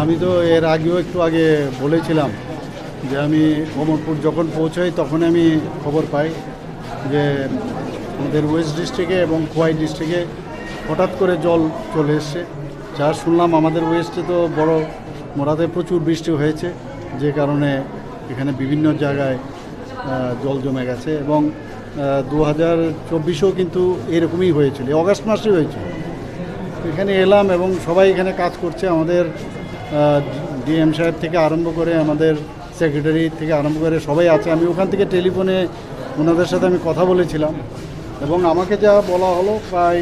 আমি তো এর আগেও একটু আগে বলেছিলাম যে আমি কমলপুর যখন পৌঁছাই তখন আমি খবর পাই যে আমাদের ওয়েস্ট ডিস্ট্রিক্টে এবং খোয়াই ডিস্ট্রিক্টে হঠাৎ করে জল চলে এসছে। যা শুনলাম আমাদের ওয়েস্টে তো বড় মোরাতে প্রচুর বৃষ্টি হয়েছে, যে কারণে এখানে বিভিন্ন জায়গায় জল জমে গেছে। এবং 2024-এও কিন্তু এরকমই হয়েছিল, অগাস্ট মাসে হয়েছিল। এখানে এলাম এবং সবাই এখানে কাজ করছে, আমাদের ডিএম সাহেব থেকে আরম্ভ করে আমাদের সেক্রেটারি থেকে আরম্ভ করে সবাই আছে। আমি ওখান থেকে টেলিফোনে ওনাদের সাথে আমি কথা বলেছিলাম এবং আমাকে যা বলা হলো প্রায়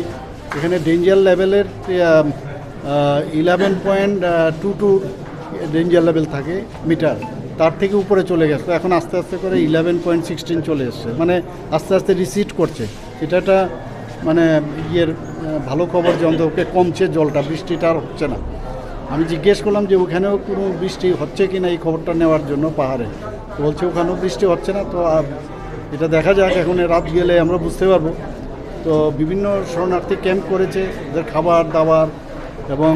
এখানে ডেঞ্জার লেভেলের 11.22 ডেঞ্জার লেভেল থাকে মিটার, তার থেকে উপরে চলে গেছে। এখন আস্তে আস্তে করে 11.16 চলে এসছে, মানে আস্তে আস্তে রিসিড করছে। এটা একটা মানে ভালো খবর যে অন্তত কমছে জলটা, বৃষ্টিটা আর হচ্ছে না। আমি জিজ্ঞেস করলাম যে ওখানেও কোনো বৃষ্টি হচ্ছে কি না এই খবরটা নেওয়ার জন্য পাহাড়ে, তো বলছে ওখানেও বৃষ্টি হচ্ছে না। তো এটা দেখা যাক, এখন রাত গেলে আমরা বুঝতে পারবো। তো বিভিন্ন শরণার্থী ক্যাম্প করেছে, ওদের খাবার দাবার এবং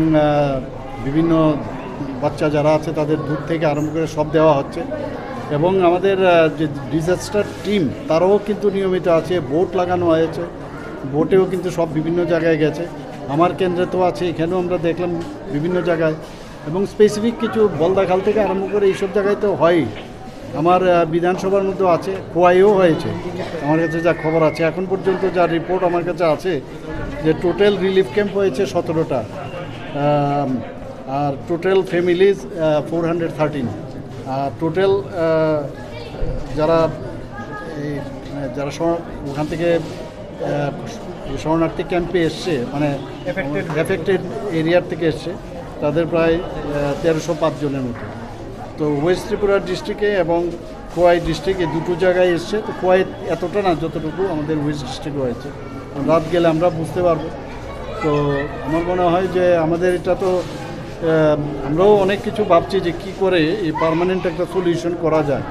বিভিন্ন বাচ্চা যারা আছে তাদের দুধ থেকে আরম্ভ করে সব দেওয়া হচ্ছে। এবং আমাদের যে ডিজাস্টার টিম তারাও কিন্তু নিয়মিত আছে, বোট লাগানো হয়েছে, বোটেও কিন্তু সব বিভিন্ন জায়গায় গেছে। আমার কেন্দ্রে তো আছে, এখানেও আমরা দেখলাম বিভিন্ন জায়গায়। এবং স্পেসিফিক কিছু বলদাখাল থেকে আরম্ভ করে এইসব জায়গায় তো হয়ই। আমার বিধানসভার মধ্যেও আছে, খোয়াইও হয়েছে। আমার কাছে যা খবর আছে এখন পর্যন্ত, যা রিপোর্ট আমার কাছে আছে, যে টোটাল রিলিফ ক্যাম্প হয়েছে 17টা, আর টোটাল ফ্যামিলিজ 413। আর টোটাল যারা যারা ওখান থেকে শরণার্থী ক্যাম্পে এসছে, মানে এফেক্টেড এরিয়ার থেকে এসছে, তাদের প্রায় 1305 জনের মতো। তো ওয়েস্ট ত্রিপুরা ডিস্ট্রিক্টে এবং খোয়াই ডিস্ট্রিক্টে দুটো জায়গায় এসছে। তো খোয়াই এতটা না যতটুকু আমাদের ওয়েস্ট ডিস্ট্রিক্টে হয়েছে। রাত গেলে আমরা বুঝতে পারবো। তো আমার মনে হয় যে আমাদের এটা তো আমরাও অনেক কিছু ভাবছি যে কী করে এই পার্মানেন্ট একটা সলিউশন করা যায়।